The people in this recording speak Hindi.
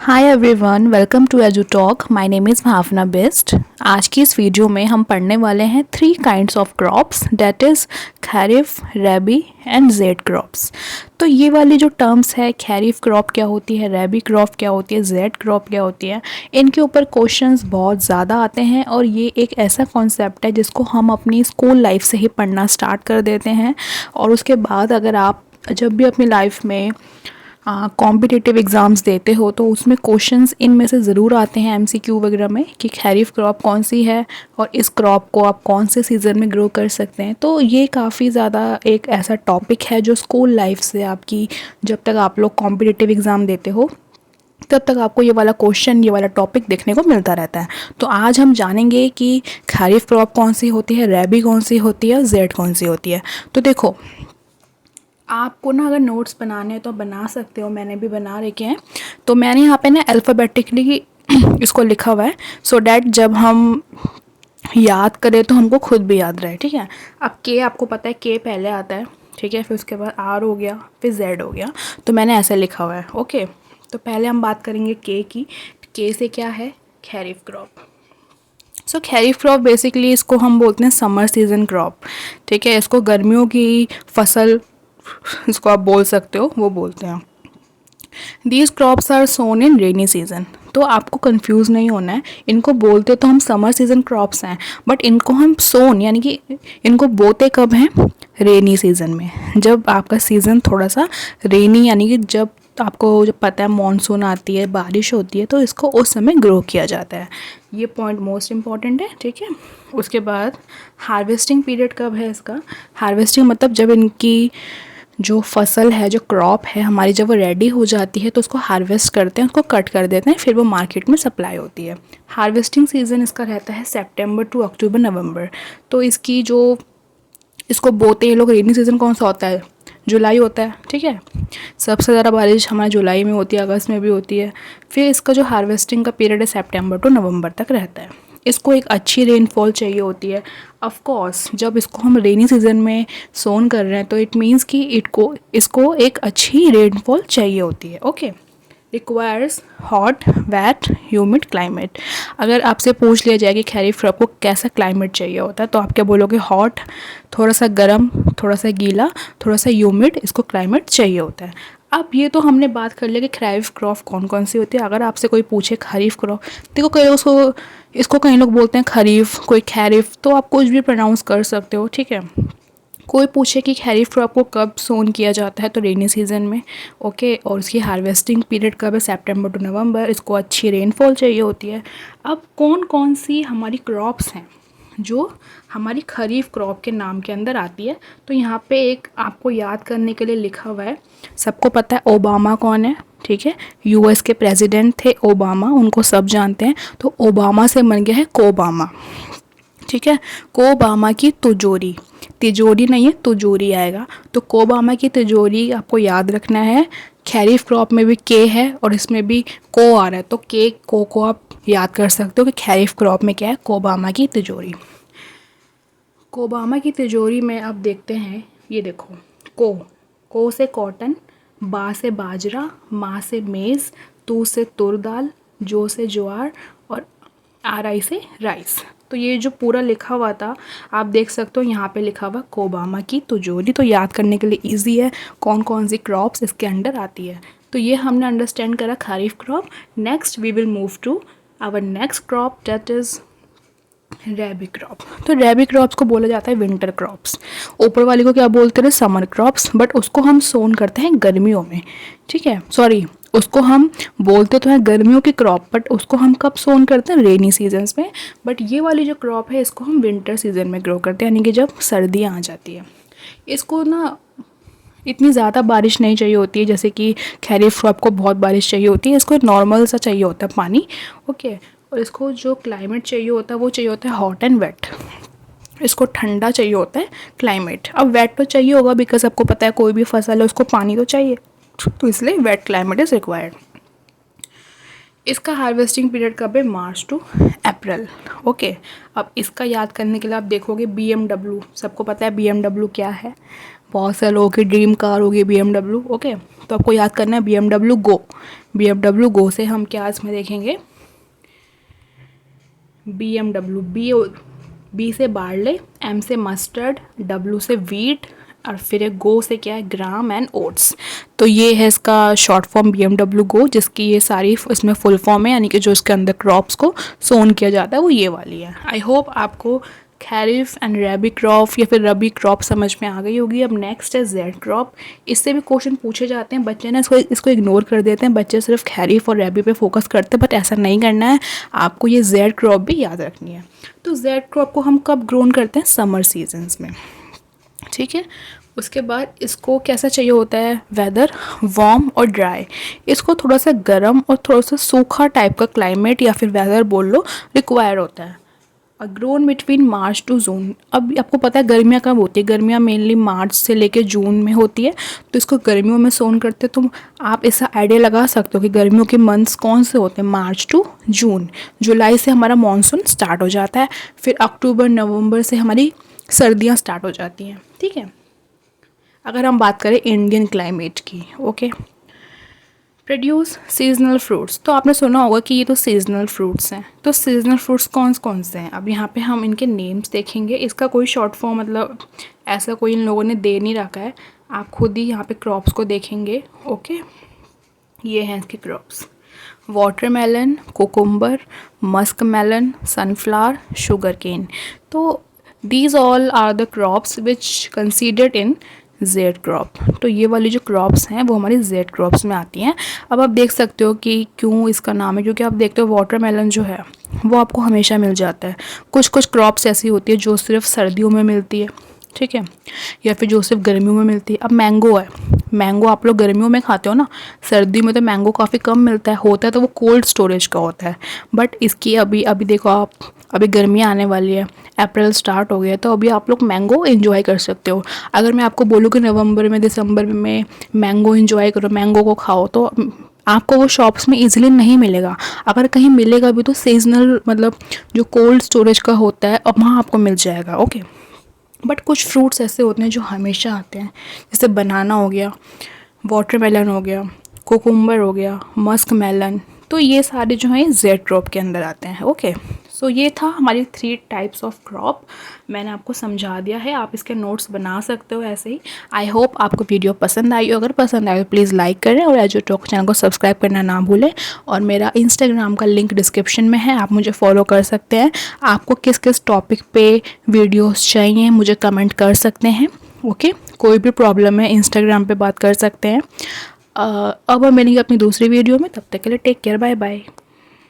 Hi everyone, welcome to Edu Talk. My name is Bhavna Best. आज की इस वीडियो में हम पढ़ने वाले हैं 3 kinds of crops, that is kharif, rabi and Z crops. तो ये वाली जो टर्म्स है, खरीफ क्रॉप क्या होती है, रबी क्रॉप क्या होती है, जेड क्रॉप क्या होती है, इनके ऊपर क्वेश्चंस बहुत ज़्यादा आते हैं और ये एक ऐसा कॉन्सेप्ट है जिसको हम अपनी स्कूल लाइफ से ही पढ़ना स्टार्ट कर देते हैं। और उसके बाद अगर आप जब भी अपनी लाइफ में कॉम्पिटिटिव एग्ज़ाम्स देते हो तो उसमें क्वेश्चंस इनमें से ज़रूर आते हैं एमसीक्यू वगैरह में कि खरीफ क्रॉप कौन सी है और इस क्रॉप को आप कौन से सीज़न में ग्रो कर सकते हैं। तो ये काफ़ी ज़्यादा एक ऐसा टॉपिक है जो स्कूल लाइफ से आपकी, जब तक आप लोग कॉम्पिटिटिव एग्ज़ाम देते हो तब तक आपको ये वाला क्वेश्चन, ये वाला टॉपिक देखने को मिलता रहता है। तो आज हम जानेंगे कि खरीफ क्रॉप कौन सी होती है, रबी कौन सी होती है, जेड कौन सी होती है। तो देखो, आपको ना अगर नोट्स बनाने हैं तो बना सकते हो, मैंने भी बना रखे हैं। तो मैंने यहाँ पे ना अल्फ़ाबेटिकली इसको लिखा हुआ है सो डैट जब हम याद करें तो हमको खुद भी याद रहे, ठीक है। अब के आपको पता है, के पहले आता है, ठीक है, फिर उसके बाद आर हो गया, फिर जेड हो गया। तो मैंने ऐसे लिखा हुआ है, ओके। तो पहले हम बात करेंगे के की। के से क्या है, खरीफ क्रॉप। सो खरीफ क्रॉप बेसिकली इसको हम बोलते हैं समर सीज़न क्रॉप, ठीक है। इसको गर्मियों की फसल, इसको आप बोल सकते हो, वो बोलते हैं। These crops are sown in rainy season. तो आपको कंफ्यूज नहीं होना है, इनको बोलते तो हम समर सीजन क्रॉप्स हैं, बट इनको हम सोन यानी कि इनको बोते कब हैं, रेनी सीजन में, जब आपका सीज़न थोड़ा सा रेनी यानी कि जब आपको जब पता है मानसून आती है, बारिश होती है, तो इसको उस समय ग्रो किया जाता है। ये पॉइंट मोस्ट इम्पॉर्टेंट है, ठीक है। उसके बाद हार्वेस्टिंग पीरियड कब है इसका। हार्वेस्टिंग मतलब जब इनकी जो फसल है, जो क्रॉप है हमारी, जब वो रेडी हो जाती है तो उसको हार्वेस्ट करते हैं, उसको कट कर देते हैं, फिर वो मार्केट में सप्लाई होती है। हार्वेस्टिंग सीज़न इसका रहता है सितंबर टू अक्टूबर नवंबर। तो इसकी जो इसको बोते हैं लोग, रेनी सीज़न कौन सा होता है, जुलाई होता है, ठीक है। सबसे ज़्यादा बारिश हमारे जुलाई में होती है, अगस्त में भी होती है। फिर इसका जो हार्वेस्टिंग का पीरियड है सितंबर टू नवंबर तक रहता है। इसको एक अच्छी रेनफॉल चाहिए होती है। ऑफ कोर्स जब इसको हम रेनी सीजन में सोन कर रहे हैं तो इट मीन्स कि इसको एक अच्छी रेनफॉल चाहिए होती है, okay. Requires hot, wet, humid climate. अगर आपसे पूछ लिया जाए कि खरीफ क्रॉप को कैसा क्लाइमेट चाहिए होता है तो आप क्या बोलोगे, हॉट, थोड़ा सा गर्म, थोड़ा सा गीला, थोड़ा सा ह्यूमिड, इसको क्लाइमेट चाहिए होता है। अब ये तो हमने बात कर लिया कि खरीफ क्रॉप कौन कौन सी होती है। अगर आपसे कोई पूछे खरीफ क्रॉप, देखो कई लोग इसको कई लोग बोलते हैं खरीफ, कोई खैरिफ, तो आप कुछ भी प्रोनाउंस कर सकते हो, ठीक है। कोई पूछे कि खरीफ क्रॉप को कब सोन किया जाता है तो रेनी सीजन में, ओके। और इसकी हार्वेस्टिंग पीरियड कब है, सितंबर टू नवंबर। इसको अच्छी रेनफॉल चाहिए होती है। अब कौन कौन सी हमारी क्रॉप्स हैं जो हमारी खरीफ क्रॉप के नाम के अंदर आती है। तो यहाँ पे एक आपको याद करने के लिए लिखा हुआ है, सबको पता है ओबामा कौन है, ठीक है। यूएस के प्रेसिडेंट थे ओबामा, उनको सब जानते हैं। तो ओबामा से बन गया है कोबामा, ठीक है। कोबामा की तिजोरी, तिजोरी नहीं है तिजोरी आएगा। तो कोबामा की तिजोरी आपको याद रखना है। खरीफ क्रॉप में भी के है और इसमें भी को आ रहा है, तो के को आप याद कर सकते हो कि खरीफ क्रॉप में क्या है, कोबामा की तिजोरी। कोबामा की तिजोरी में आप देखते हैं, ये देखो, को से कॉटन, बा से बाजरा, मा से मेज़, तू से तुर दाल, जो से ज्वार और आर से राइस। तो ये जो पूरा लिखा हुआ था आप देख सकते हो, यहाँ पे लिखा हुआ कोबामा की तिजोरी। तो याद करने के लिए इजी है कौन कौन सी क्रॉप्स इसके अंडर आती है। तो ये हमने अंडरस्टैंड करा kharif crop. Next we will move to our next crop, that is rabi crop. तो रबी क्रॉप्स को बोला जाता है विंटर क्रॉप्स। ऊपर वाली को क्या बोलते हैं, समर क्रॉप्स, बट उसको हम सोन करते हैं गर्मियों में, ठीक है। सॉरी, उसको हम बोलते तो हैं गर्मियों की क्रॉप, बट उसको हम कब सोन करते हैं, रेनी सीजन्स में। बट ये वाली जो क्रॉप है इसको हम विंटर सीजन में ग्रो करते हैं, यानी कि जब सर्दियाँ आ जाती है। इसको ना इतनी ज़्यादा बारिश नहीं चाहिए होती है, जैसे कि खरीफ क्रॉप को बहुत बारिश चाहिए होती है, इसको नॉर्मल सा चाहिए होता है पानी, ओके। और इसको जो क्लाइमेट चाहिए होता है वो चाहिए होता है हॉट एंड वेट। इसको ठंडा चाहिए होता है क्लाइमेट। अब वेट तो चाहिए होगा बिकॉज आपको पता है कोई भी फसल है उसको पानी तो चाहिए, तो इसलिए वेट क्लाइमेट इज़ रिक्वायर्ड। इसका हार्वेस्टिंग पीरियड कब है, मार्च टू अप्रैल, ओके। अब इसका याद करने के लिए आप देखोगे BMW, सबको पता है BMW क्या है, बहुत सारे लोगों की ड्रीम कार होगी BMW। ओके, तो आपको याद करना है BMW गो। BMW गो से हम क्या इसमें देखेंगे, BMW, बी से बार्ले, एम से मस्टर्ड, डब्ल्यू से वीट, और फिर गो से क्या है, ग्राम एंड ओट्स। तो ये है इसका शॉर्ट फॉर्म BMW गो, जिसकी ये सारी इसमें फुल फॉर्म है, यानी कि जो इसके अंदर क्रॉप्स को सोन किया जाता है वो ये वाली है। आई होप आपको खैरिफ एंड रबी क्रॉप या फिर रबी क्रॉप समझ में आ गई होगी। अब नेक्स्ट है जेड क्रॉप। इससे भी क्वेश्चन पूछे जाते हैं, बच्चे ना इसको इग्नोर कर देते हैं, बच्चे सिर्फ खैरिफ और रबी पे फोकस करते हैं, बट ऐसा नहीं करना है, आपको ये जेड क्रॉप भी याद रखनी है। तो जेड क्रॉप को हम कब ग्रोन करते हैं, समर सीजन्स में, ठीक है। उसके बाद इसको कैसा चाहिए होता है, वेदर वार्म और ड्राई। इसको थोड़ा सा गर्म और थोड़ा सा सूखा टाइप का क्लाइमेट या फिर वेदर बोल लो रिक्वायर होता है। Grown between March to June. अब आपको पता है गर्मियाँ कब होती है, गर्मियाँ मेनली मार्च से लेके जून में होती है, तो इसको गर्मियों में सोन करते हैं। तो आप ऐसा आइडिया लगा सकते हो कि गर्मियों के मंथ्स कौन से होते हैं, मार्च टू जून। जुलाई से हमारा मानसून स्टार्ट हो जाता है, फिर अक्टूबर नवंबर से हमारी सर्दियाँ स्टार्ट हो जाती हैं, ठीक है, अगर हम बात करें इंडियन क्लाइमेट की। Okay, produce seasonal fruits. तो आपने सुना होगा कि ये तो सीजनल फ्रूट्स हैं। तो सीजनल फ्रूट्स कौन कौन से हैं, अब यहाँ पे हम इनके नेम्स देखेंगे। इसका कोई शॉर्ट फॉर्म मतलब ऐसा कोई इन लोगों ने दे नहीं रखा है, आप खुद ही यहाँ पे क्रॉप्स को देखेंगे। ओके, ये हैं इसके crops, watermelon, cucumber, musk melon, sunflower, sugar cane. तो these all are the crops which considered in zaid crop. तो ये वाली जो क्रॉप्स हैं वो हमारी जेड क्रॉप्स में आती हैं। अब आप देख सकते हो कि क्यों इसका नाम है, क्योंकि आप देखते हो वाटरमेलन जो है वो आपको हमेशा मिल जाता है। कुछ कुछ क्रॉप्स ऐसी होती है जो सिर्फ सर्दियों में मिलती है, ठीक है, या फिर जो सिर्फ गर्मियों में मिलती है। अब मैंगो है, मैंगो आप लोग गर्मियों में खाते हो ना, सर्दियों में तो मैंगो काफ़ी कम मिलता है, होता है तो वो कोल्ड स्टोरेज का होता है। बट इसकी अभी देखो आप, अभी गर्मियाँ आने वाली है, अप्रैल स्टार्ट हो गया, तो अभी आप लोग मैंगो एंजॉय कर सकते हो। अगर मैं आपको बोलूँ कि नवंबर में दिसंबर में मैंगो एंजॉय करो, मैंगो को खाओ, तो आपको वो शॉप्स में इजीली नहीं मिलेगा। अगर कहीं मिलेगा भी तो सीजनल मतलब जो कोल्ड स्टोरेज का होता है, अब वहाँ आपको मिल जाएगा। ओके, बट कुछ फ्रूट्स ऐसे होते हैं जो हमेशा आते हैं, जैसे बनाना हो गया, वाटरमेलन हो गया, कोकुम्बर हो गया, मस्क मेलन। तो ये सारे जो हैं जेड क्रॉप के अंदर आते हैं। ओके, सो ये था हमारी 3 टाइप्स ऑफ क्रॉप, मैंने आपको समझा दिया है, आप इसके नोट्स बना सकते हो ऐसे ही। आई होप आपको वीडियो पसंद आई हो, अगर पसंद आए तो प्लीज़ लाइक करें और एजू टॉक चैनल को सब्सक्राइब करना ना भूलें। और मेरा इंस्टाग्राम का लिंक डिस्क्रिप्शन में है, आप मुझे फॉलो कर सकते हैं। आपको किस किस टॉपिक पे वीडियोस चाहिए मुझे कमेंट कर सकते हैं। ओके, कोई भी प्रॉब्लम है इंस्टाग्राम पे बात कर सकते हैं। अब मिलेंगे अपनी दूसरी वीडियो में, तब तक के लिए टेक केयर, बाय बाय।